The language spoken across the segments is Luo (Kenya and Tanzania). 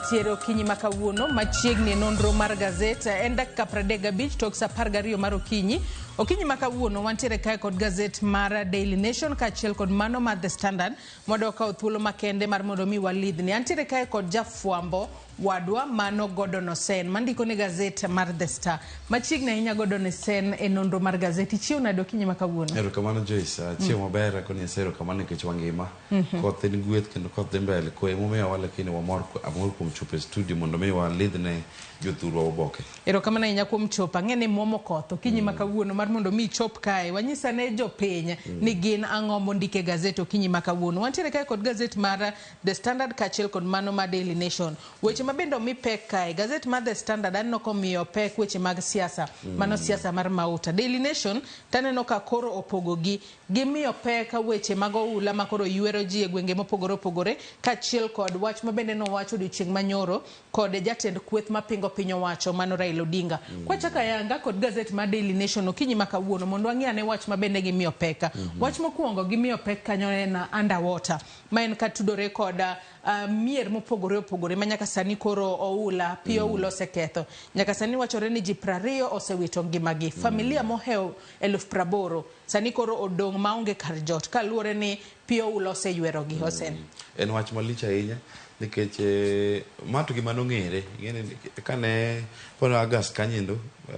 mantiere okinyi makawuono machiegni nonro mar Gaset en dakika 35 tok sa 12 mar okinyi. Okinyi makawuono wantiere kae kod Gaset mar Daily Nation kaachiel kod mano mar The Standard mondo kawo thuolo makende mar mondo mi walidhni. Antiere kae kod jafwambo wadwa mano Gordon Osen mandiko ne Gaset mar The Star. Machiegni ahinya Gordon Osen e nonro mar Gaset. Ichieo nade okinyi makawuono? Erokamano Joyce, chiemo maber koni erokamano nikech wangima. Koth en gweth kendo koth dhi mbele ko emomiyo wale kini amor kuom chopo e studio mondo mi walidhne jothurwa oboke. Erokamano ahinya kuom chopo. Ang'e muomo koth okinyi makawuono mar mondo mi chop kae. Wanyisa ne jopiny ni gin ang'o mondike Gaset okinyi makawuono. Wantiere kae kod Gaset mar The Standard kaachiel kod mano mar Daily Nation. Weche mabendo mi pek kae Gaset mar The Standard aneno komiyo pek weche mag siasa, mano siasa mar mauta. Daily Nation taneno ka koro opogogi gimiyo pek weche mag oula makoro ywero ji e gwenge mopogore opogore kaachiel kod wach mabende nowacho odiochieng' manyoro kod jatend kweth mapingo piny owacho mano Raila Odinga. Kwachaka yanga kod Gaset mar Daily Nation okinyi makawuono mondo wang'ane wach mabende gimiyo pek. Wach mokwongo gimiyo pek kanyo en underwater ma en katudore kod mier mopogore opogore ma nyaka sani koro oula pi oula oseketho. Nyaka sani wachore ni ji 20 osewito ngimagi. Familia mohew 80,000 sani koro odong' maonge kar jot kaluwore ni pi oula oseywerogi. Osen. En wach malich ahinya nikech mato gima nong'ere kane pono August kanyendo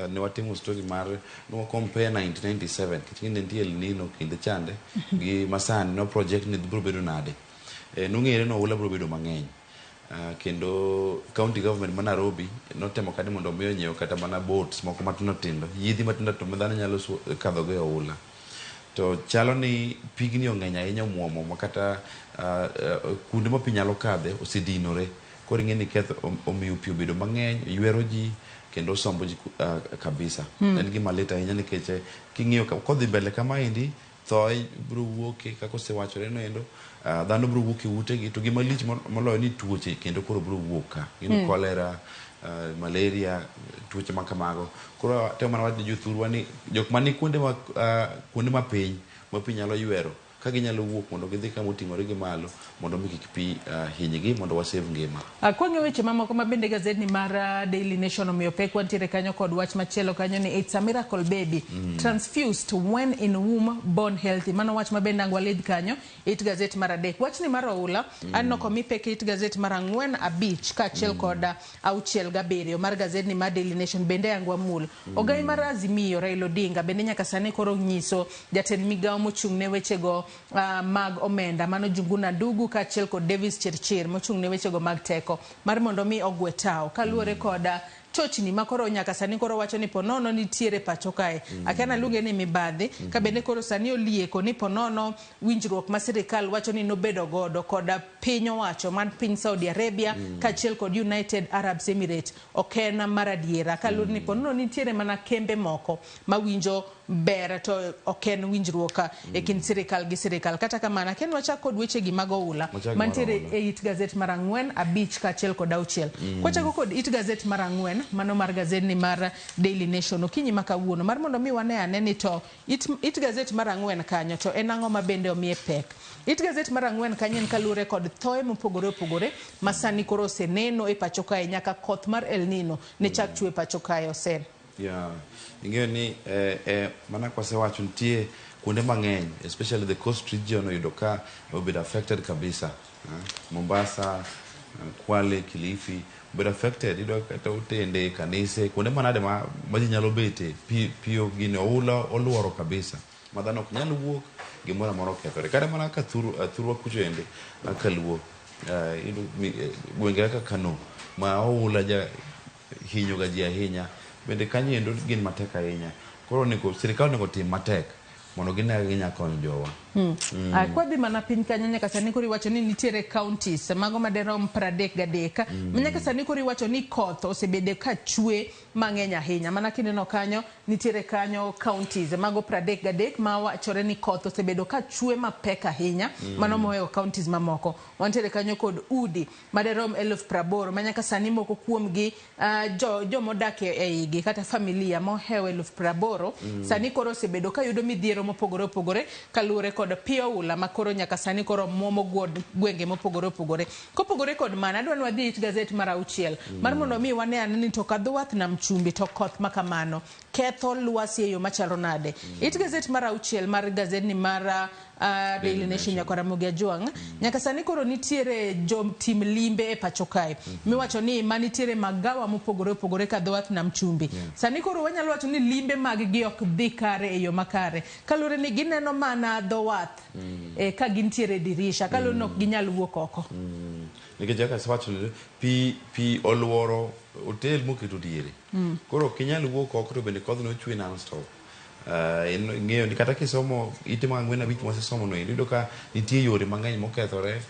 ne watimo story mar no compare 1997 kich nitie El Nino kinde chande gi masani no project ni biro bedo nade. Nong'ere no oula biro bedo mang'eny. Kendo county government ma Nairobi notemo kadi mondo miyo nyiew kata mana boats moko matindo tindo yidhi matindo to dhano nyalo kadho go oula. To chalo ni pigni ong'eny ahinya muomo makata kuonde ma pi nyalo kadhe osedinore. Koro ing'e ni ketho omiyo pi obedo mang'eny, ywero ji kendo sombo ji kabisa. En gima lit ahinya nikech king'iyo kodhi mbele kamaendi thoe biro wuoke kaka osewachore no endo dhano biro wuok e utegi to gima lich moloyo ni tuoche kendo koro biro wuok ka kolera, malaria, tuoche makamago. Koro tema na wach jothurwa ni jok mani kuonde ma piny ma pi nyalo ywero ka ginyalo wuok mondo gidhi kama oting'ore gi malo mondo mi kik pi hinygi mondo wasave ngima. Kwang'e weche mamoko ma bende Gaset ni mar Daily Nation omiyo pek wantiere kanyo kod wach machielo kanyo ni it's a miracle baby transfused when in womb born healthy. Mano wach ma bende angwalid kanyo it Gaset mar adek. Wach ni mar oula anno komi pek it Gaset mar 4 5 kaachiel kod 6 7 mar Gaset ni mar Daily Nation bende angwa mul. Ogai mar Azimio Raila Odinga bende nyaka sani koro nyiso jatend migawo mochung' ne weche go mag omenda mano Junguna Dugu kaachiel kod Davis Chirchir mochung' ne weche go mag teko mar mondo mi ogwe tao kaluwore kod chochni makoro nyaka sani koro wacho ni ponono nitiere pacho kae. Akiana luonge ni mibadhi ka bende koro sani olieko ni ponono winjruok ma sirikal wacho ni nobedo godo kod piny owacho man piny Saudi Arabia kaachiel kod United Arab Emirates okena mar adiera kaluwore ni ponono nitiere mana kembe moko mawinjo ber to oken winjruok e kind sirikal gi sirikal. Kata kamano ken wachak kod weche gi mag oula mantiere e it Gaset mar 4 5 kaachiel kod 6. Kwachako kod it Gaset mar 4 mano mar Gaset ni mar Daily Nation okinyi makawuono mar mondo mi wane ane ni to it Gaset mar 4 kanyo to en ang'o ma bende omiye pek. It Gaset mar 4 kanyo en kaluwore kod thoe mopogore opogore masani koro oseneno e pacho kae nyaka koth mar El Nino ne chak chwe pacho kae. Osen. Ing'eyo ni mana kwasewacho nitie kuonde mang'eny especially the coast region oyudo ka obedo affected kabisa. Mombasa, Kwale, Kilifi obedo affected. Ido kata utende kanise kuonde manade ma ji nyalo bete pio gini oula oluoro kabisa madhano ok nyalo wuok gimoro amora okethore. Kata mana ka thurwa kucho ende kaluo gwenge kaka Kano ma oula hinyo ga ji ahinya bende kanyo endo gin matek ahinya. Koro sirikal nego tim matek mondo gine ginya konyo jowa. Kwa dhi mana piny kanyo nyaka sani koro iwacho ni nitiere counties mago maderom 33 nyaka sani koro iwacho ni koth osebede ka chwe mang'eny ahinya. Mana kineno kanyo nitiere kanyo counties mago 33 ma wachore ni koth osebedo ka chwe mapek ahinya mano mohewo counties mamoko. Wantiere kanyo kod udi maderom 80,000 ma nyaka sani moko kuomgi jomodak e igi kata familia mohewo 80,000 sani koro osebedo ka yudo midhiero mopogore opogore kaluwore kod pio ula makoro nyaka sani koro muomo gwenge mopogore opogore. Kopogore kod mana adwa nwadhi it gazet mar 6 mar mondo mi wane aneni to kadhwath nam chumbi to koth makamano ketho lwasi e yo machalo nade. It gazet mar 6 mar gazet ni mar Daily Nation nyaka Ramogi Ajwang nyaka sani koro nitiere tim limbe e pacho kae miwacho ni manitiere magawa mopogore opogore kadhwath nam chumbi. Sani koro wanyalo wacho ni limbe mag gi ok dhi kare e yo makare kalure ni gineno mana dhowath ka gintiere dirisha kalure ni ok ginyal wuok oko. Nikech aka swacho ni pi oluoro hotel moketo diere. Koro kinyal wuok oko to bende kodhno chwe non stop. Ng'eyo ni kata kisomo ite mag ng'wen abich mosesomo no iyudo ka nitie yore mang'eny mokethore,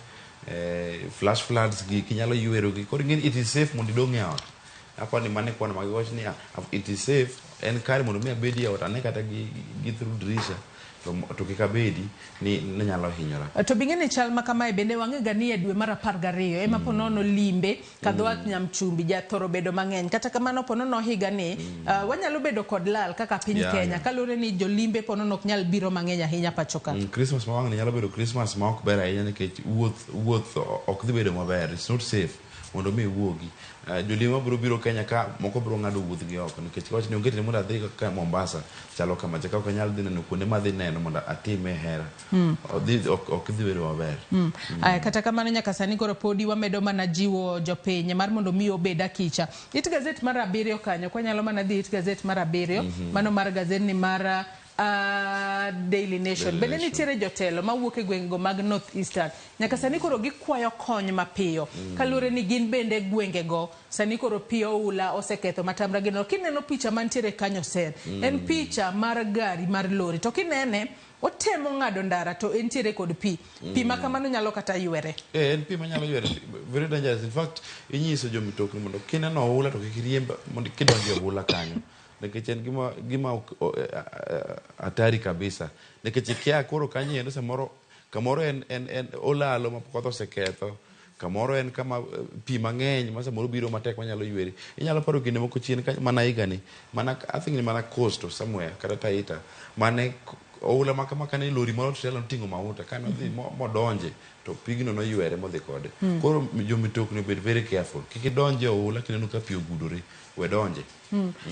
flash floods gi kinyalo ywero gi. Koro it is safe mondo idong' e ot. Apani mane kwana magiwacho ni it is safe en kare mondo mi abedi e ot ane kata gi through dirisha to kik abedi ni nyalo hinyora. To bing'e chal ma kamae bende wang'ega ni e dwe mar 12 ema ponono limbe kadhwath nam chumbi jathoro bedo mang'eny kata kamano ponono higa ni wanyalo bedo kod lal kaka piny Kenya kalure ni jolimbe ponono ok nyal biro mang'eny ahinya pacho ka. Christmas ma wang' ni nyalo bedo Christmas ma ok ber ahinya nikech wuoth ok dhi bedo maber. It's not safe mondo mi wuogi. Jolima biro Kenya ka moko biro ng'ado wuoth gi oko nikech wach ni onge timo mondo adhi ka Mombasa chalo kama jaka ok nyal dhi neno kuonde ma dhi neno mondo atime hera. Ok dhi bedo maber. Kata kamano nyaka sani koro podi wamedo mana jiwo jopiny mar mondo mi obed akicha. It gazet mar 7 kanyo kwa nyalo mana dhi it gazet mar 7 mano mar gazet ni mar Daily Nation. Bende nitiere jotelo mawuok e gwenge go mag North Eastern. Nyaka sani koro gikwayo kony mapiyo. Kalure ni gin bende gwenge go sani koro pio ula oseketho matamra gino. Kineno picha mantiere kanyo sen. En picha mar gari mar lori. To kinene otemo ng'ado ndara to entiere kod pi makamano nyalo kata ywere. En pi manyalo ywere. Very dangerous. In fact, inyiso jo mitokni mondo kineno ula to kik riemb mondo kidonjo ula kanyo. Nikech en gima atari kabisa. Nikech kia koro kanyo endo samoro kamoro en olalo ma koth oseketho. Kamoro en kama pi mang'eny ma samoro biro matek manyalo yweri. Inyalo paro kinde moko chien mana higani. I think ni mana coast or somewhere kata Taita. Mane oula makama kane lori moro telo tingo mauta kana dhi modonje to pigno no ywere modhi kode. Koro jo mitokni bed very careful. Kik idonje oula kineno ka pi ogudore we donje.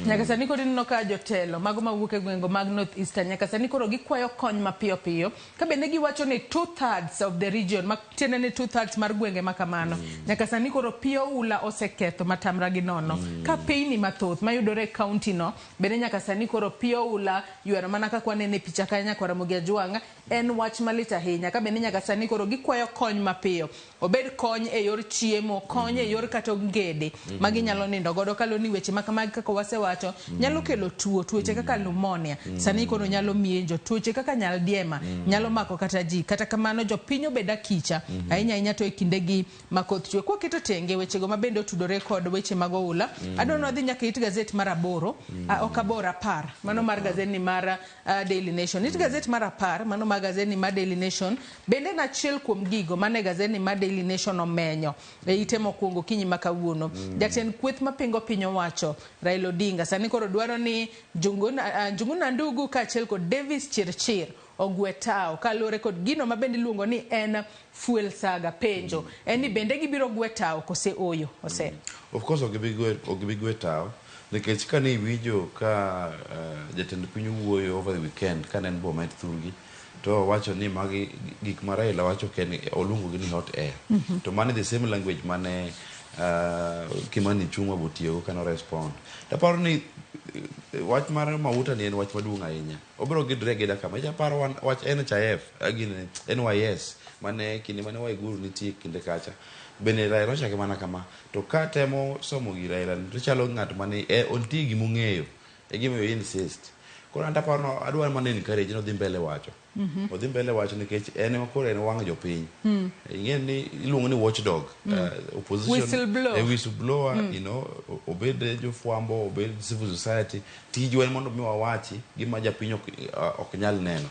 Nyaka sani koro ineno ka jotelo mago mawuok e gwengo mag North Eastern nyaka sani koro gikwayo kony mapiyo piyo ka bende giwacho ni 2/3 of the region matiende ni 2/3 mar gwenge makamano nyaka sani koro pio ula oseketho matamra gi nono ka piny mathoth mayudore e county no bende nyaka sani koro pio ula ywero mana ka kwanene picha kanya kwa Ramogi Ajwang en wach malit ahinya ka bende nyaka sani koro gikwayo kony mapiyo obed kony e yor chiemo kony e yor kata ngede magi nyalo nindo godo kaloni weche makamagi kako wasewacho nyalo kelo tuoche kaka pneumonia sani koro nyalo mienjo tuoche kaka nyaldiema nyalo mako kata ji kata kamano jopiny obeda kicha ahinya to e kindegi makoth chwe kwa keto tenge weche go mabende otudore kod weche mag oula adonwa dhi nyaka it gazet mar 8 okabora par mano mar gazet ni mar Daily Nation it gazet mar 10 mano mar gazet ni mar Daily Nation bende na chiel kuom gigo mane gazet ni mar Daily Nation omenyo e ite mokwongo kinyi makawuono jatend kweth mapingo piny owacho Raila Odinga sani koro dwaro ni Njuguna Ndugu kaachiel kod Davis Chirchir ogwetao kalure kod gino mabende luongo ni en fuel saga penjo eni bende gibiro gwetao kose oyo ose. Of course ogibigwetao nikech kane iwinjo ka jatend piny wuoyo over the weekend kane en Bomet thurgi to wacho ni magi gik ma Raila wacho ken oluongo gi ni hot air to mane the same language mane Kimani Chungwa botiyo kana respond. Taparo ni wach mar mauta ni en wach maduong' ahinya. Obiro gidre gida kama ja paro wach NHIF agin NYS mane kinde mane Waiguru nitie kinde kacha. Bene Raila chake mana kama to ka temo somo gi Raila to chalo ng'at mane onti gi mung'eyo e gimo yo insist. Koro anta paro adwar mane encourage no dhi mbele wacho. Odhi mbele wacho nikech en makoro en wang' jopiny. Ing'e ni iluongo ni watchdog opposition whistleblower you know obed jofwambo obed civil society tijwa en mondo mi wawachi gima japiny ok nyal neno.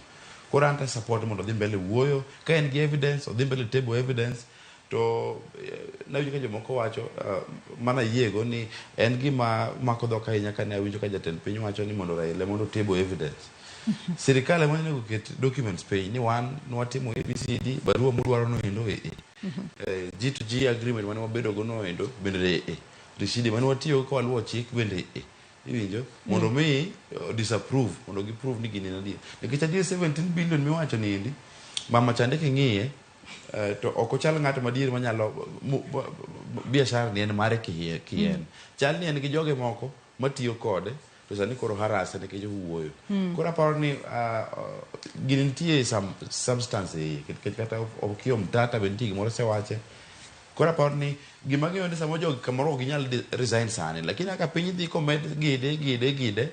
Koro anta support mondo dhi mbele wuoyo ka en gi evidence odhi mbele table evidence to na winjo ka jomoko wacho mana yiego ni en gima mako dhok ahinya ka ne awinjo ka jatend piny wacho ni mondo Raila mondo table evidence sirikal ema onego ket documents piny ni wan nwatimo ABCD barua modwaro no endo G2G agreement mane wabedo go no endo bende risidi mane watiyo ko waluwo chik bende iwinjo mondo mi disapprove mondo giprove ni gini nadi nikech adier 17 billion miwacho ni endi mama chande king'iye to ok ochal ng'ato madier manyalo biashara ni en mare kien chal ni en gi joge moko matiyo kode to sani koro harase nikech owuoyo koro aparo ni gini nitie some substance nikech kata okiom data be nitie gimoro sewache koro aparo ni gima giyonde samo jogi kamoro ok ginyal resign sani lakini aka piny dhi komed gide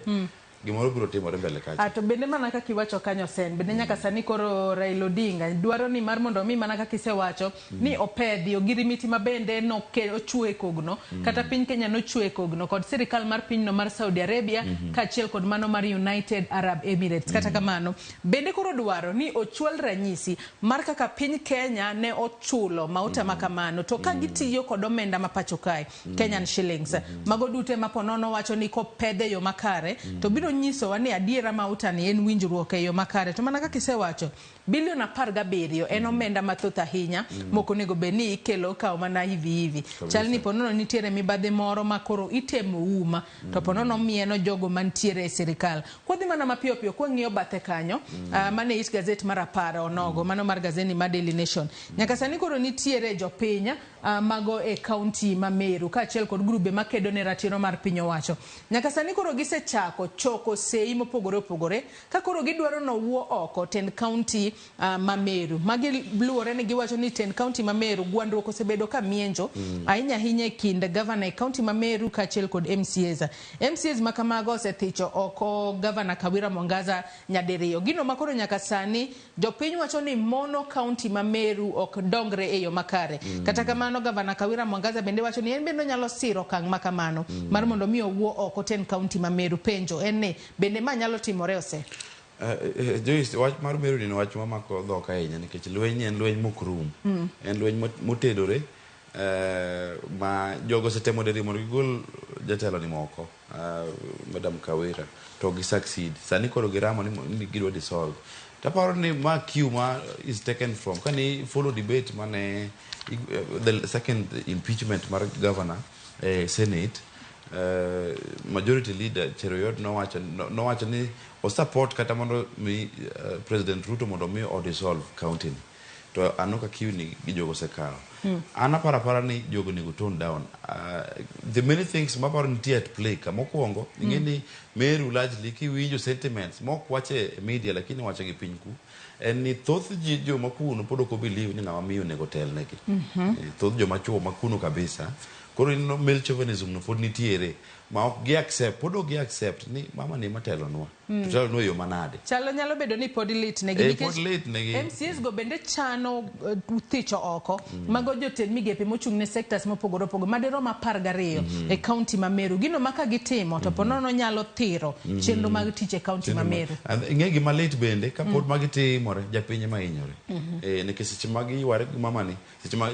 gimoro biro timore mbele kacha. To bende mana kaka iwacho kanyo sen bende nyaka sani koro Raila Odinga dwaro ni mar mondo mi mana kaka isewacho ni opedhi ogirimiti mabende no ochwe kogno kata piny Kenya no chwe kogno kod sirikal mar pinyno mar Saudi Arabia kaachiel kod mano mar United Arab Emirates kata kamano bende koro dwaro ni ochwal ranyisi mar kaka piny Kenya ne ochulo mauta makamano to ka gitiyo kod omenda mapacho kae Kenyan shillings mago dute maponono wacho ni kopedhe yo makare to biro nyiso wa ni adiera mauta ni en winjruok e yo makare to mana kaka isewacho bilion 17 en omenda mathoth ahinya moko nego beni ikelo kaw mana hivi chal ni ponono nitiere mibadhi moro makoro itemo uma to ponono mieno jogo mantiere e sirikal kodhi mana mapiyo kwa ng'iyo bathe kanyo mane it Gaset mar 10 onogo mano mar gazeti mar Daily Nation nyaka sani koro nitiere jopinya mago e county ma Meru kaachiel kod grube makedo ne ratiro mar piny owacho nyaka sani koro gisechako choko sei mopogore opogore ka koro gidwaro no wuo oko ten county ma Meru magi luore ni giwacho ni ten county ma Meru gwandruok osebedo ka mienjo ahinya e kind governor e county ma Meru kaachiel kod MCAs makamago osethicho oko governor Kawira Mwangaza nyadiriyo gino makoro nyaka sani jopiny wacho ni mono county ma Meru ok dongre e yo makare kata kamano governor Kawira Mwangaza bende wacho ni en bende nyalo siro kang makamano mar mondo mi owuo oko ten county ma Meru penjo en bende ma nyalo timore ose Joyce wach mar Meru ni wach mamako dhok ahinya nikech lweny en lweny mokrum en lweny motedore ma jogo setemo deri mondo gigol jatelo ni moko Madam Kawira to gi succeed sani koro giramo ni gidwa dissolve taparo ni ma Q is taken from kani follow debate mane the second impeachment mar governor Senate majority leader Cheroyot no wacho ni o support kata mondo mi President Ruto mondo mi o dissolve county to anoka kiuni gi jogo sekao ana para ni jogo ni tone down the many things maparo nitie at play kama mokwongo ingeni Meru largely kiwinjo sentiments mokwache media lakini wache gi piny ku en ni thoth jo makuno pod ok believe ni ngama miyo nego tel neki thoth jo machuo makuno kabisa koro no male chauvinism no pod nitiere ma ok gi accept pod ok gi accept ni mama ni matelo nwa to no yo manade chalo nyalo bedo ni pod lit negi MCs go bende chano thicho oko mago jotend migepe mochung ne sectors mopogore opogore madero ma 12 e county ma Meru gino maka gitimo to ponono nyalo thiro chenro mag tich e county ma Meru ngegi malit bende ka pod magitimore japinye ma inyore nekech seche magi yware mama ni seche ma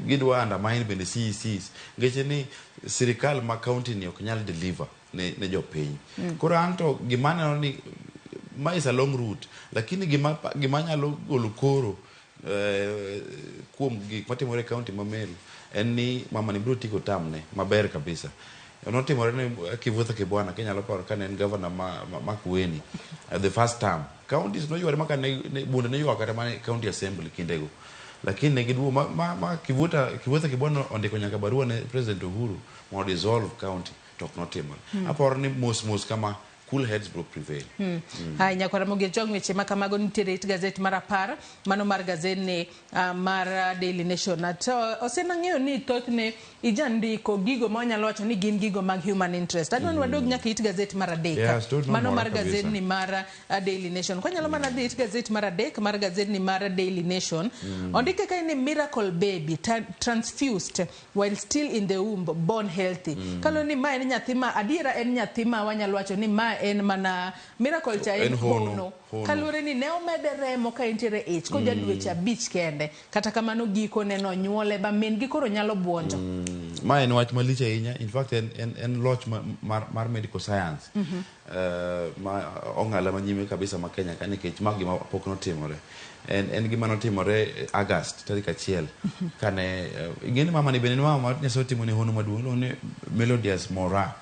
gidwa undermine bende CECs ngeche ni sirikal ma county ni ok nyal deliver ne jopiny koro anto gimana ni ma is a long route lakini gima nyalo golo koro kuom gik matimore county ma Meru en ni mama ni bro tiko tamne maber kabisa notimore ne kivuotho kibwana kenyalo paro ka en governor ma Kueni the first term counties no yware maka ne bunde ne ywaka kata mane county assembly kindego lakini ne giduo ma kivuotho kibwana ondiko nyaka barua ne President Uhuru mondo dissolve county talk not him aparo ni mos kama cool heads will prevail hai nyakora mogi jong weche makamago nitiere it Gaset mar 10 mano mar gazet ni mar Daily Nation to osenang'eyo ni thothne ijandiko gigo ma nyalo wacho ni gin gigo mag human interest adwa ni wadog nyaka it Gaset mar 3 mano mar gazet ni mar Daily Nation kwa nyalo mana it Gaset mar 3 mar gazet ni mar Daily Nation ondike kai ni miracle baby transfused while still in the womb born healthy kalo ni ma en nyathi ma adiera en nyathi ma wanyalo wacho ni ma en mana miracle cha en hono kalure ni ne omede remo ka intiere ich ko jadweche 5 kende kata kamano giko ne no nyuole ba min gi koro nyalo buonjo Ma en wach malich ahinya. In fact en loch mar medical science. Ma ong'ala manyime kabisa ma Kenya ka nikech ma gima pok notimore. En gima notimore August tarik 1 kane ingeni mama ni bende mama nyaso timo ne hono maduong' ne Melodious Mora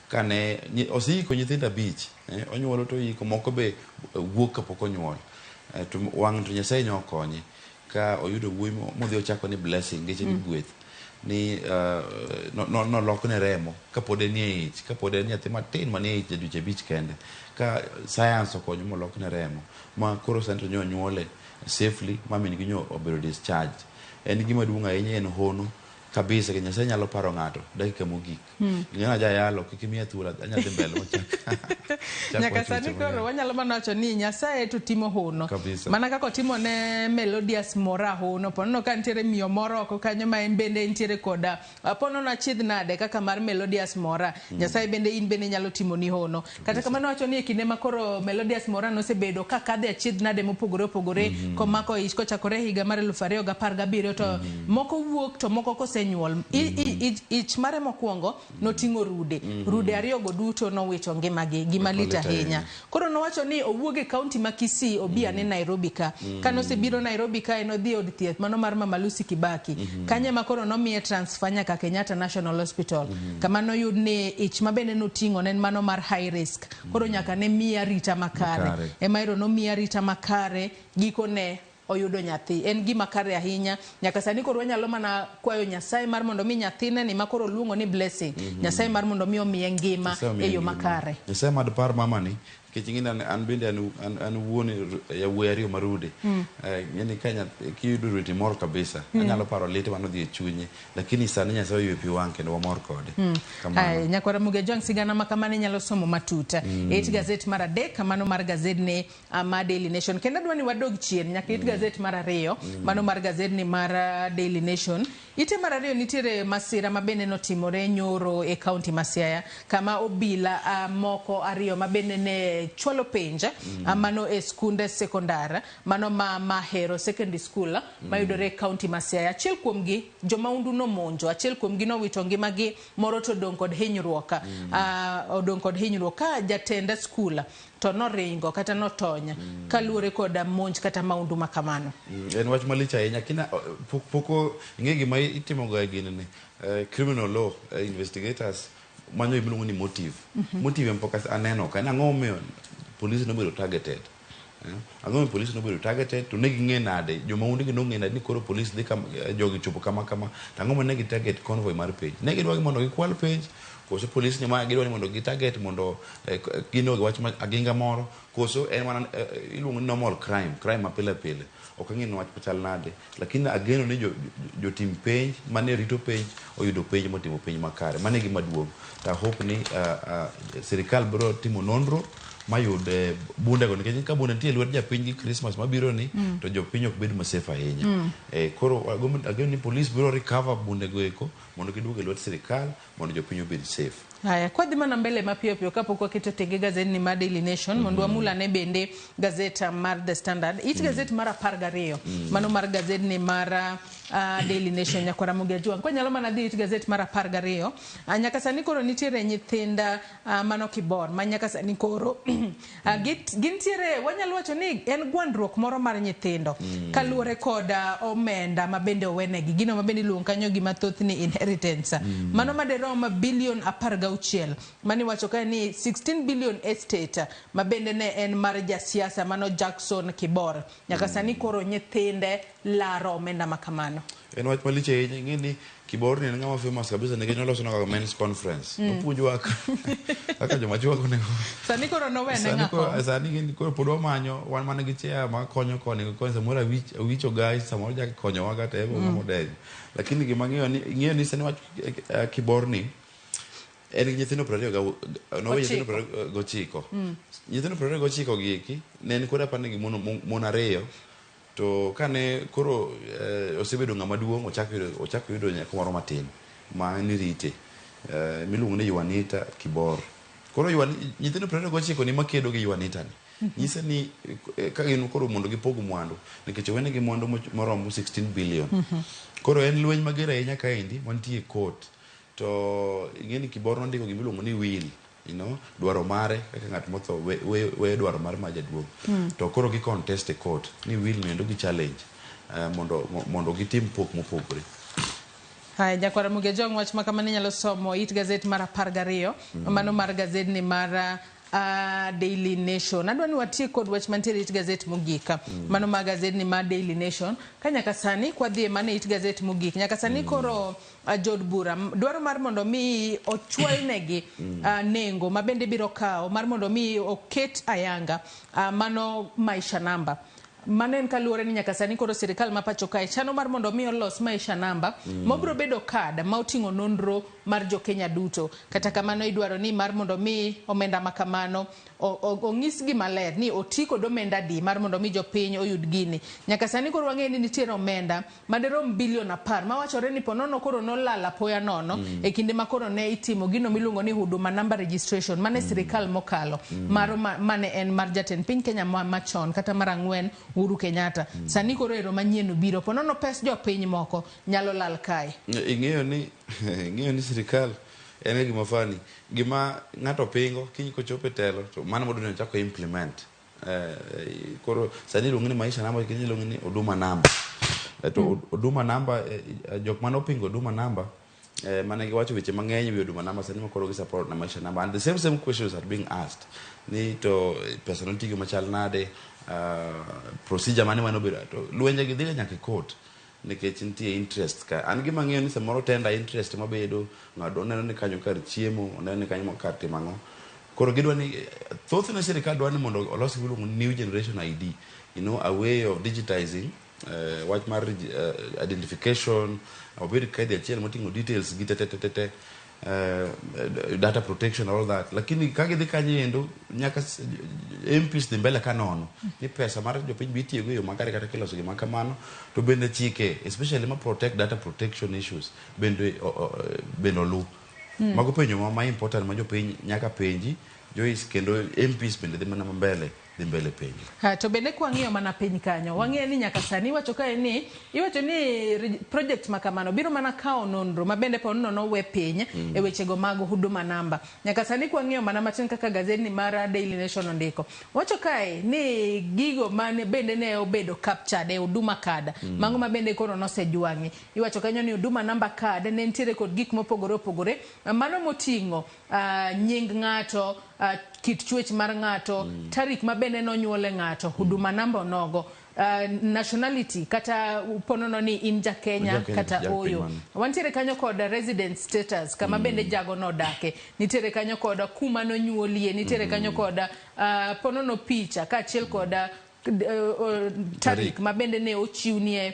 kane osiko nyithinda beach onyuolo to yiko moko be wuok kapok onyuol to wang' to Nyasaye nyokonye ka oyudo wuoyi modhi ochako ni blessing geche ni gweth ni no lokne remo kapod en e ich kapod en nyathi matin manie ich dweche bich kende ka science okonyo molokne remo ma koro sento nyonyuole safely mamin gi nyo obero discharged en gima duong' ahinya en hono kabisa ke Nyasaye nyalo paro ng'ato dakika mogik ng'ana ja yalo kikimiya thuolo anyadhi mbele nyaka sani koro wanyalo mana wacho ni Nyasaye to timo hono mana kako timo ne Melodious Mora hono pono ka ntiere miyo moro oko kanyo ma en bende ntiere koda pono na chidh nade kaka mar Melodious Mora Nyasaye bende in bende nyalo timo ni hono kata kamano wacho ni kinde makoro Melodious Mora nosebedo ka kadhe achidh nade mopogore opogore komako ich kochakore higa mar 2017 to moko wuok to moko kose nyuol ich mare mokwongo noting'o rude ariyo go duto nowito ngimagi gimalit ahinya koro nowacho ni owuoge kaunti ma Kisii obia ne Nairobi ka kanosebiro Nairobi ka enodhi od thieth mano mar Mama Lucy Kibaki kanye makoro nomiye transfer nyaka Kenyatta National Hospital kamano yud ni ich mabende noting'o ne mano mar high risk koro nyaka ne miya rita makare emairo nomiya rita makare gikone oyudo nyathi en gima kare ahinya nyaka sani koro wanyalo mana kwayo Nyasaye mar mondo mi nyathine ni makoro luongo ni blessing Nyasaye mar mondo mi omiye ngima e yo makare Nyasaye mad par mama ni kechingina an bende an wuone ya weri marude yani Kenya kiyudo riti mor kabisa anyalo paro lete manodhi e chunye lakini sani Nyasaye yopi wanke no mor kode kamano nyakora muge jong sigana makamane nyalo somo matuta it Gaset mar 3 kamano mar Gaset ne ma Daily Nation kenda dwani wadog chien nyaka it Gaset mar 2 mano mar Gaset ne mar Daily Nation ite mar 2 nitiere masira mabende notimore nyoro e county ma Siaya kama obila moko ariyo mabende ne chwalo penja mano e skunde sekondara mano Mahero Secondary School mayudore county ma Siaya achiel kuomgi jomaundu no monjo achiel kuomgi no wito ngimagi moro to dong kod hinyruok ka jatenda skula to noringo kata notonya kaluore kod monj kata maundu makamano en wach malich ahinya kina poko ingegi ma itimo ga gini ni criminal law investigators manyo iluongo ni motive mpaka aneno kana ng'omiyo police no bedo targeted ang'o police no bedo targeted to negi ng'e nade joma undi gi no ng'e nade ni koro police dhi kama jogi chopo kama tang'o ma negi target convoy mar page negi dwagi mondo gikwal page koso police ni ma gidwani mondo gi target mondo gino gi wach aginga moro koso en mana iluongo ni normal crime mapile ok ng'e wach pachal nade lakini ageno ni jo team page mane rito page oyudo page motimo page makare mane gi maduong ta hope ni serikal bro timo nonro mayude bunde go nikech ka bunde tie lwet japiny gi Christmas mabiro ni to jopiny ok bed safe ahinya koro ageno ni police biro recover bunde go eko mondo giduoge lwet serikal mondo jopiny obed safe haya kwa dhima na mbele mapio kapoko kito tege Gaset ni mar Daily Nation mondo amula ne bende Gaset mar The Standard it Gaset mar 12 mano mar Gaset ni mar Daily Nation nyakora muge jua kwa nyalo mana dhi it Gaset mar 12 nyaka sani koro nitiere nyithinda mano kibor ma nyaka sani koro gintiere wanyalo wacho ni en gwandruok moro mar nyithindo kaluore koda omenda mabende owenegi gino mabende luong kanyo gima thoth ni inheritance mano maderom billion 16 mani wacho ka ni 16 billion estate mabende ne en mar jasiasa mano Jackson Kibor nyaka sani koro nyithinde laro omenda makamano en wach maliche ng'eni Kibor ni ng'ama famous kabisa ne gino loso na men's conference opuonjwa aka joma chwako ne sani koro no wene ng'ako sani gini koro podo manyo wan mane gi chia ma konyo koni samora wicho guys samora ja konyo waga tebo model lakini gima ng'eyo ni sani wach Kibor ni en nyithindo 20 no nyithindo 29 nyithindo 29 gieki ne en koda pane gi mon ariyo to kane koro osebedo ng'ama duong' ochako yudo nyako moro matin ma ni rite miluongo ni Juanita Kibor koro nyithindo 29 ni makedo gi Juanita ni nyisa ni ka gin koro mondo gipogo mwandu nikech wene gi mwandu moromo 16 billion koro en lweny mager ahinya kaendi mantie court to ingeni kiborno ndiko gimiluongo ni will, you know, dwaro mare kaka ng'at motho we dwaro mare ma jaduong. To koro gi contest e court ni will nendo gi challenge mondo gitim pok mopogore. Hai jakwara muge jong wach makamani nyalo somo it gazet mar 12 mano mar gazet ni mar Daily Nation. Adwani watie kod wach mantiere it gazet mogika. Mano mar gazet ni mar Daily Nation. Ka nyaka sani kwa dhie mane it gazet mogik. Nyaka sani koro jod bura dwaro mar mondo mi ochwal negi nengo mabende biro kao mar mondo mi oket ayanga mano maisha namba. Manen kaluore ni nyaka sani koro sirikal ma pacho kae chano mar mondo mi olos maisha namba mobro bedo kad ma otingo nonro mar jo Kenya duto. Kata kamano idwaro ni mar mondo mi omenda makamano ong'is gi maler ni otiko do omenda di mar mondo mi jo piny oyud gini. Nyaka sani koro wang'e ni nitiere omenda maderom bilion 10 ma wachore ni ponono koro nolala poya nono e kinde ma koro ne itimo gino miluongo ni huduma number registration mane sirikal mokalo mane en mar jatend piny Kenya machon kata mar ang'wen Uhuru Kenyatta. Sani koro ero manyieno biro ponono pes jo piny moko nyalo lal kae. Ing'eyo ni sirikal en gima fani gima ng'ato pingo kiny kochope telo to mano modno chako implement. Koro sani iluongo ni maisha namba kiny iluongo ni huduma namba. To huduma namba jok mano pingo huduma namba mane giwacho weche mang'eny wi huduma namba sani makoro gi support na maisha namba, and the same questions are being asked ni to pesa notigo machal nade, procedure mane manobiro to lwenje gi dhile nyaka court nikech nitie interest ka an gima ng'eyo ni samoro tenda interest mabedo ng'ado neno ni kanyo kar chiemo neno ni kanyo kar timang'o. Koro gidwa ni thoth na sirikal dwa ni mondo olos giluongo new generation ID, you know, a way of digitizing wach mar identification obed kadi achiel moting'o details gi tete data protection all that, lakini kage dhi kanyo endo nyaka MPs dhi mbele kanono ni pesa mar jopiny bitiyo go yo makare kata kiloso gima kamano to bende chike especially ma protect data protection issues bende olu mago penjo ma important ma jopiny nyaka penji jois kendo MPs bende dhi mana mbele penjo. To bende kwa ng'iyo mana piny kanyo wang'e ni nyaka sani iwacho kae ni iwacho ni project makamano biro mana kao nonro mabende ponono no we piny e wechego mag huduma namba. Nyaka sani kwa ng'iyo mana matin kaka gazeti ni mar Daily Nation ondiko wacho kae ni gigo mane bende ne obedo captured e huduma card mango mabende koro nosejwang'i. Iwacho kanyo ni huduma namba card ne ntiere kod gik mopogore mano moting'o nying ng'ato, kit chwech mar ng'ato, tarik mabende nonyuole ng'ato, huduma namba nogo, nationality kata ponono ni in ja Kenya kata oyo. Wantiere kanyo kod resident status kama bende jago no dake. Nitiere kanyo kod kuma no nyuolie, nitiere kanyo kod ponono picha ka achiel kod tarik mabende ne ochiwnie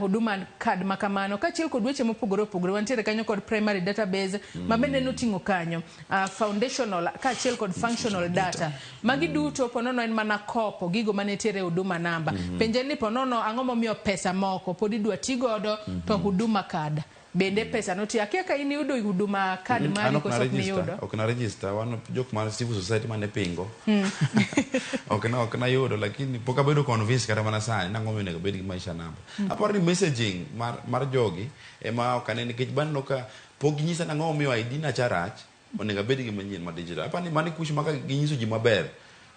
huduma card makamano kachiel kod weche mopogore wantiere kanyo kod primary database mabende noting'o kanyo foundational kachiel kod functional data magi duto ponono en mana kopo gigo mane tiere huduma namba. Penje ni ponono ang'o momiyo pesa moko pod idwa tigodo to huduma card bende pesa no tia kaka ini yudo huduma card mari koso ni yudo ok na register wano jok mar civil society mane pingo ok na yudo lakini poka bedo convince kata mana sani nango mene bed gi maisha namba. Apart ni messaging mar jogi ema okane nikech bando ka pok nyisa nango miyo ID na charach onega bed gi manyien ma digital. Apart ni mani kush maka ginyiso ji maber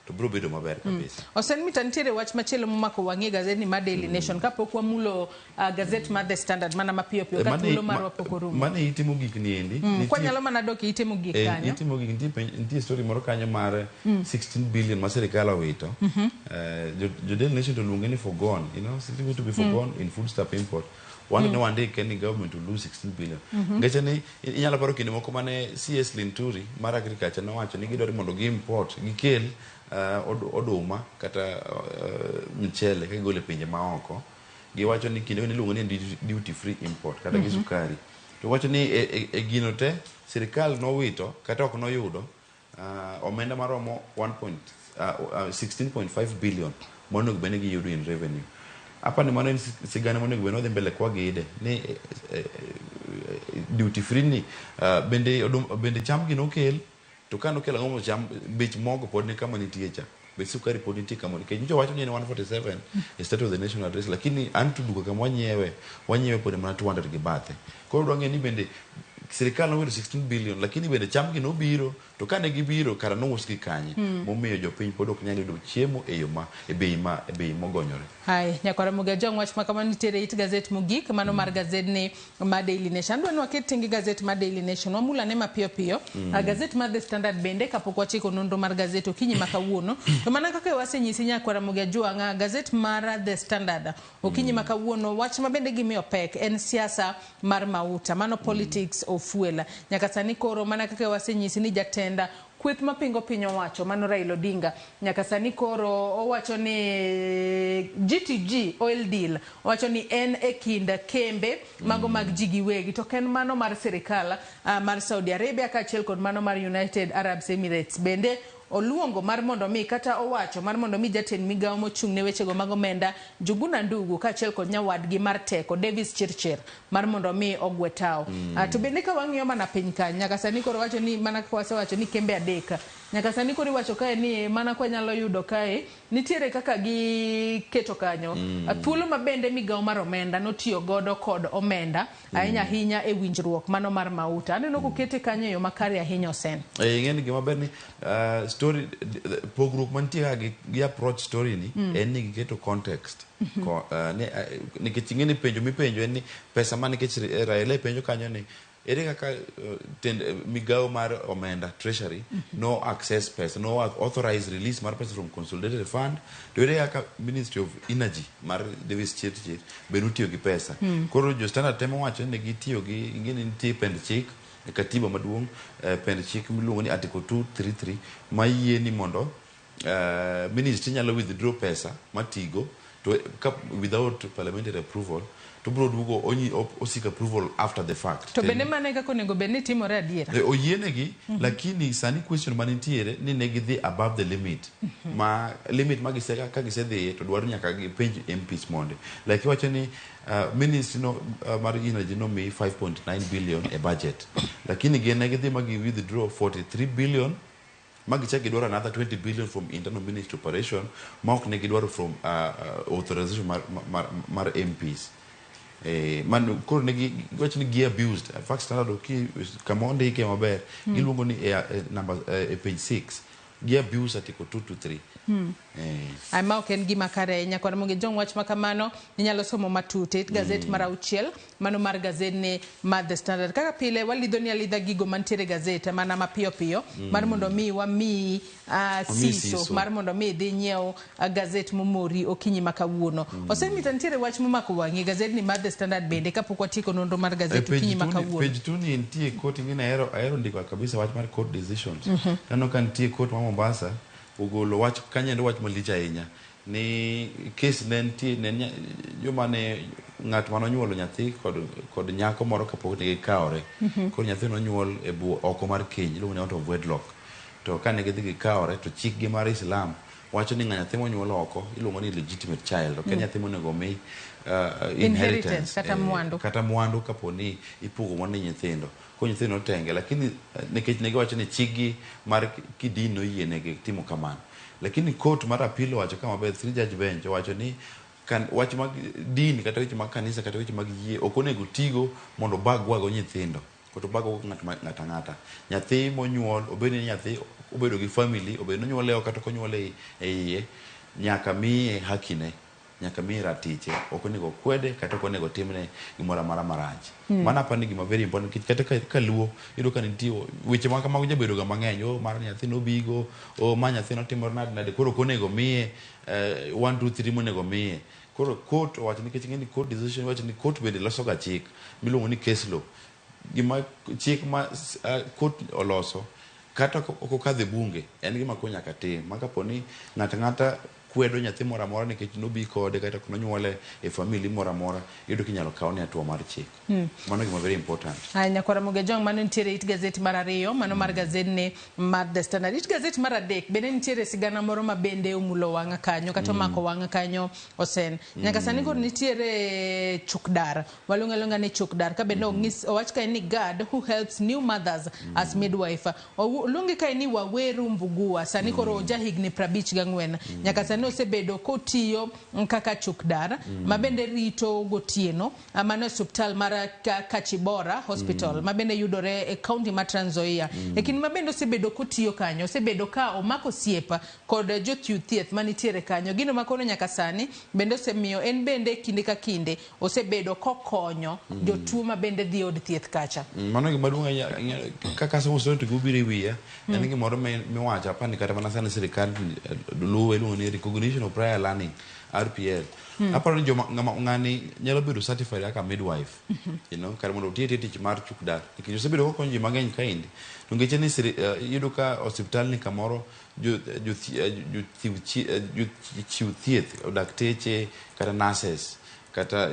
to bro bedo maber kabisa. Osen mitantiere wach machielo momako wang'e gazeti ni Daily Nation kapok wamulo gazeti mar The Standard mana mapiyo ka tulo marwa pokorumo. Mane itimo gik ni endi kwa nyalo mana doki itimo gik kanyo. Itimo gik ntie story moro kanyo mar 16 billion ma sirikal owito. The Daily Nation to luonge ni forgone, you know, something to be forgone in foodstuff import. One day can the government to lose 16 billion. Ngacha ni inyalo paro kinde moko mane CS Linturi mar agriculture nowacho ni gidwaro mondo gi import gikel oduma kata mchele ka gole pinje maoko. Giwacho ni kinde ni luongo ni duty free import kata gi sukari. To wacho ni e gino te sirikal nowito kata ok noyudo omenda maromo 16.5 billion mondo bene gi yudo in revenue. Apa ni mano sigana mondo gwe no dhi mbele kwa gide ni duty free ni bende cham gi nokel to kano kela ngomo cham bech mogo pod ni kama nitie cha bech sukari pod nitie kama ni kenjo wacho ni 147 is state of the national address lakini antu duka kama wanyewe pod mana 200 gi bathe. Koro dwange ni bende sirikal nowero 16 billion lakini bende cham gi nobiro to kane gibiro kara nous gi kanye momiyo jopiny pod ok nyal yudo chiemo e yo ma e bei mogonyore. Hai nyakwara muga jong wach makama nitere it gazet mogik mano mar gazet ne ma Daily Nation dwa nwaket tingi gazet ma Daily Nation wamula ne mapiyo piyo gazet ma The Standard bende kapok wachiko nonro mar gazet okinyi makawuono to mana kaka wasenyisi nyakwara muga jwanga gazet mar The Standard okinyi makawuono wach ma bende gimiyo pek en siasa mar mauta mano politics of fuel nyaka sani koro mana kaka wasenyisi ni jatenda kweth mapingo piny owacho mano Raila Odinga nyaka sani koro owacho ni GTG oil deal owacho ni en e kind kembe mago mag ji giwegi to ken mano mar sirikal mar Saudi Arabia kaachiel kod mano mar United Arab Emirates bende oluongo mar mondo mi kata owacho mar mondo mi jatend migawo mochung' ne wechego mag omenda Juguna Ndugu kaachiel kod nyawadgi mar teko Davis Chirchir mar mondo mi ogwetaw to bende ka wang'iyo mana piny kanyo nyaka sani koro wacho ni mana ka wasewacho ni kembe adek nyaka sani koro wacho kae ni mana kwa nyalo yudo kae nitiere kaka gi keto kanyo thuolo mabende migawo mar omenda notiyo godo kod omenda ahinya e winjruok mano mar mauta aneno kokete kanyo yo makare ahinya Osen ng'eni gima ber ni story pogruok mantie gi approach story ni en ni giketo context nikech ing'eni penjo mipenjo en ni pesa ma nikech Raila penjo kanyo ni ere kaka migawo mar omenda treasury no access pesa no authorize release mar pesa from consolidated fund to ere kaka Ministry of Energy mar Davis Chirchir bende tiyo gi pesa koro jo Standard temo wacho ni gitiyo gi ing'eni nitie pend chik e katiba maduong' pend chik miluongo ni article 233 ma yie ni mondo ministry nyalo withdraw pesa matigo to without parliamentary approval to bro dugo o seek approval after the fact to bende mane kako nego bende timore adiera oyienegi lakini sani question manitiere ni ne gidhi above the limit ma limit ma giseka ka gisedhi to dwaro nyaka gipenj MPs monde like wacho ni ministry no mar energy no mi 5.9 billion a budget lakini gene gidhi magi withdraw 43 billion magichaki dwaro another 20 billion from internal ministry operation maok ne gidwaro from authorization mar MPs man koro ne giwacho ni gi abused in fact Standard kama ondike maber giluongo ni number page 6 gi abuse article 223 ma ok en gima kare nyakwara moge jong wach makamano inyalo somo matute gazet mar auchiel mano mar gazet ne mar The Standard kaka pile walidho ni alidha gigo mantiere gazet mana mapiyo piyo mar mondo mi wami siso mar mondo mi dhi nyiew gazet momori okinyi makawuono osemita ntiere wach momako wang'i gazet ni mar The Standard bende kapok watiko nonro mar gazet okinyi makawuono page 2 ni nitie court ingine aero ndiko kabisa wach mar court decisions nano kan nitie court ma Mombasa ugolo wach kanyendo wach malich ahinya ni case ne nitie joma ne ng'at manonyuolo nyathi kod nyako moro kapok ne gikawore koro nyathi nonyuol e buo oko mar keny iluongo ni out of wedlock to kane gidhi gikawore to chik gi mar Islam wacho ni nyathi monyuol oko iluongo ni legitimate child ok nyathi monego mi inheritance kata mwandu kaponi ipogo mwana nyithindo ko nyithindo tenge lakini nikech ne giwacho ni chigi mar kidini oyienegi timo kamano lakini court mar appeal wacho kama be 3 judge bench wacho ni kan wach mag dini kata weche mag kanisa kata weche mag yie ok onego tigo mondo bagwago nyithindo koto bago ng'ata nyathi monyuol obed ni nyathi obedo gi family obed no nyuole kata konyuole e iye nyaka miye hakine nyaka miye ratiche ok onego kwede kata ok onego timne gimoro marach mana pa ni gima very important kata ka luo yudo ka nitie weche ma kamago jabedo ga mang'eny mar nyathi no bigo ma nyathi no timore nade koro ok onego miye 1 2 3 monego miye koro court wacho ni nikech ng'eni court decision wacho ni court bende loso ga chik miluongo ni case law gima chik ma court oloso kata ok okadhe bunge en gima konya ka tim ma kaponi ng'ata kwedo nyathi moro amora nikech nobi kode kata nonyuole e family moro amora yudo kinyalo kaw ne atuo mar chik mano gima very important nyakwara moge jong mano nitiere it gazet mar ariyo mano mar gazet ne mar The Standard it gazet mar adek bende nitiere sigana moro ma bende omulo wang'a kanyo kata mako wang'a kanyo Osen nyaka sani koro nitiere chukdar walunga ne chukdar ka bende owach ka ni God who helps new mothers as midwife luongi ka ni Waweru Mbugua sani koro jahigni 54 nyaka sani nosebedo kotiyo kaka chukdar mabende rito gotieno mano hospital mar Kachibora Hospital mabende yudore e county ma Trans Nzoia kin mabende osebedo kotiyo kanyo osebedo ka omako siepa kod jothiu thieth manitiere kanyo gino makono nyaka sani bende osemiyo en bende kinde ka kinde osebedo kokonyo jotuo mabende dhi od thieth kacha mano gima duong' kaka somo to gubire wiya en gimoro miwacho apani kata mana sani sirikal luwe luwo ni recognition of prior learning RPL aparo ni ng'ani nyalo bedo certified kaka midwife you know kar mondo otie tich mar chukdar nikech osebedo kokonyo ji mang'eny kaindi to ngeche ni yudo ka hospital ni kamoro jochiw thieth dakteche kata nurses kata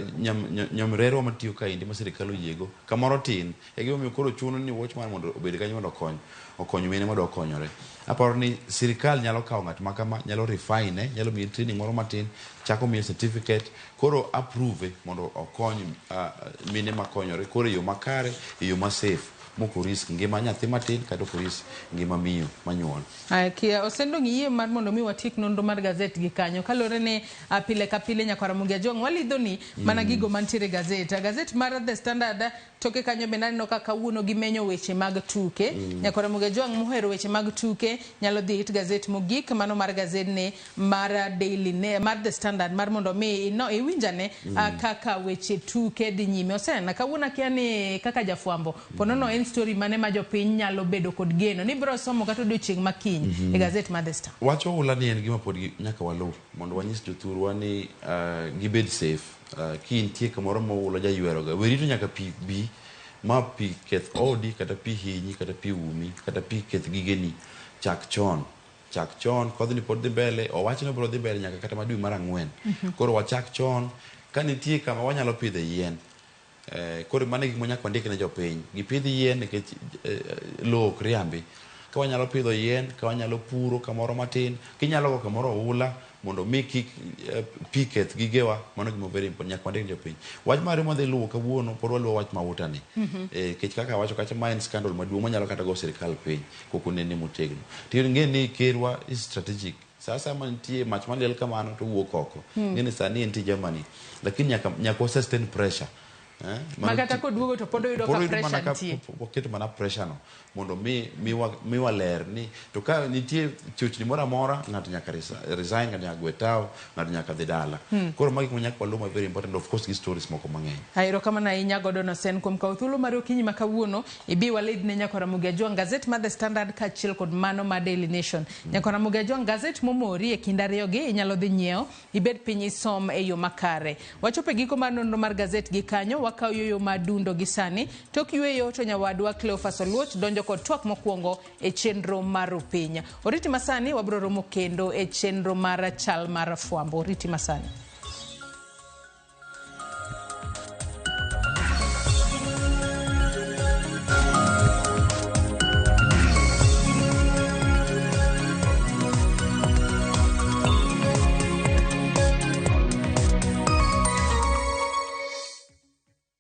nyamrero matiyo kaindi ma sirikal oyiego kamoro tin e gima miyo koro chuno ni watchman mondo obed kanyo mondo okony mine mondo okonyore aparo ni sirikal nyalo kawo ng'at makama nyalo refine nyalo miye training moro matin chako miye certificate koro approve mondo okony mine makonyore koro e yo makare e yo ma safe moko risk ngima nyathi matin kata ok risk ngima miyo manyuol. Kia osendo ng'iye mar mondo mi watik nonro mar Gaset gi kanyo kalore ne pile ka pile nyakwara Ramogi Ajong walidho ni mana gigo mantiere Gaset mar The Standard toke kanyo bende no kaka wuono gi menyo weche mag tuke nyakwara Ramogi Ajong mohero weche mag tuke nyalo dhi hit Gaset mogik mano mar Gaset ne mar Daily ne mar The Standard mar mondo mi no iwinjane kaka weche tuke dhi nyime osena kawuona kia ni kaka jafwambo ponono en story mane ma jopiny nyalo bedo kod geno ni bro somo kata odiochieng' makiny e Gaset mar The Star wacho ula ni en gima pod nyaka walu mondo wanyis jothurwa ni gibed safe kintie kamoro moulo jayweroga werito nyaka pi bi ma pi keth odi kata pi hinyi kata pi umi kata pi keth gigeni chak chon kodhi pod dhi mbele owach no bro dhi mbele nyaka kata madwi mar 4 koro wachak chon ka nitie kama wanyalo pidhe yien koro mane gik manyaka ndike ne jopiny gipidh yien nikech lowo ok riambi ka wanyalo pidho yien ka wanyalo puro kamoro matin kinyalo go kamoro ula mondo mi kik pi keth gigewa mano gima very important nyaka ndike ne jopiny wach mare modhi luwo kawuono pod waluwo wach mauta ni kech kaka wacho kacha ma en scandal maduong' manyalo kata go sirikal piny koko nene motegno tiyo ng'e ni kerwa is strategic sasa mantie mach maliel kamano to wuok oko ng'e sani en ti Germany lakini nyaka sustain pressure magata ko duogo to podo yudo ka pressure nitie poketo mana pressure no mondo mi waler ni to ka nitie chochni moro amora ng'ato nyaka resign ng'ato nyaka gwetao ng'ato nyaka dhi dala koro magi nyaka waluwo very important of course stories moko mang'eny ayro kama na inya godo no sen kom ka thuolo mar okinyi makawuono ibi walid ne nyakwara Ramogi Ajong Gaset mar The Standard ka chiel kod mano ma Daily Nation nyakwara Ramogi Ajong Gaset momori e kind ariyo gi inyalo dhi nyiewo ibed piny isom e yo makare wachope giko mar nonro mar Gaset gi kanyo wakaw yo madundo gi sani tok yweyo to nyawadwa Cleophas Oluoch donjo kod twak mokwongo e chenro mar Opinya oriti masani wabro romo kendo e chenro mar chal mar fwambo oriti masani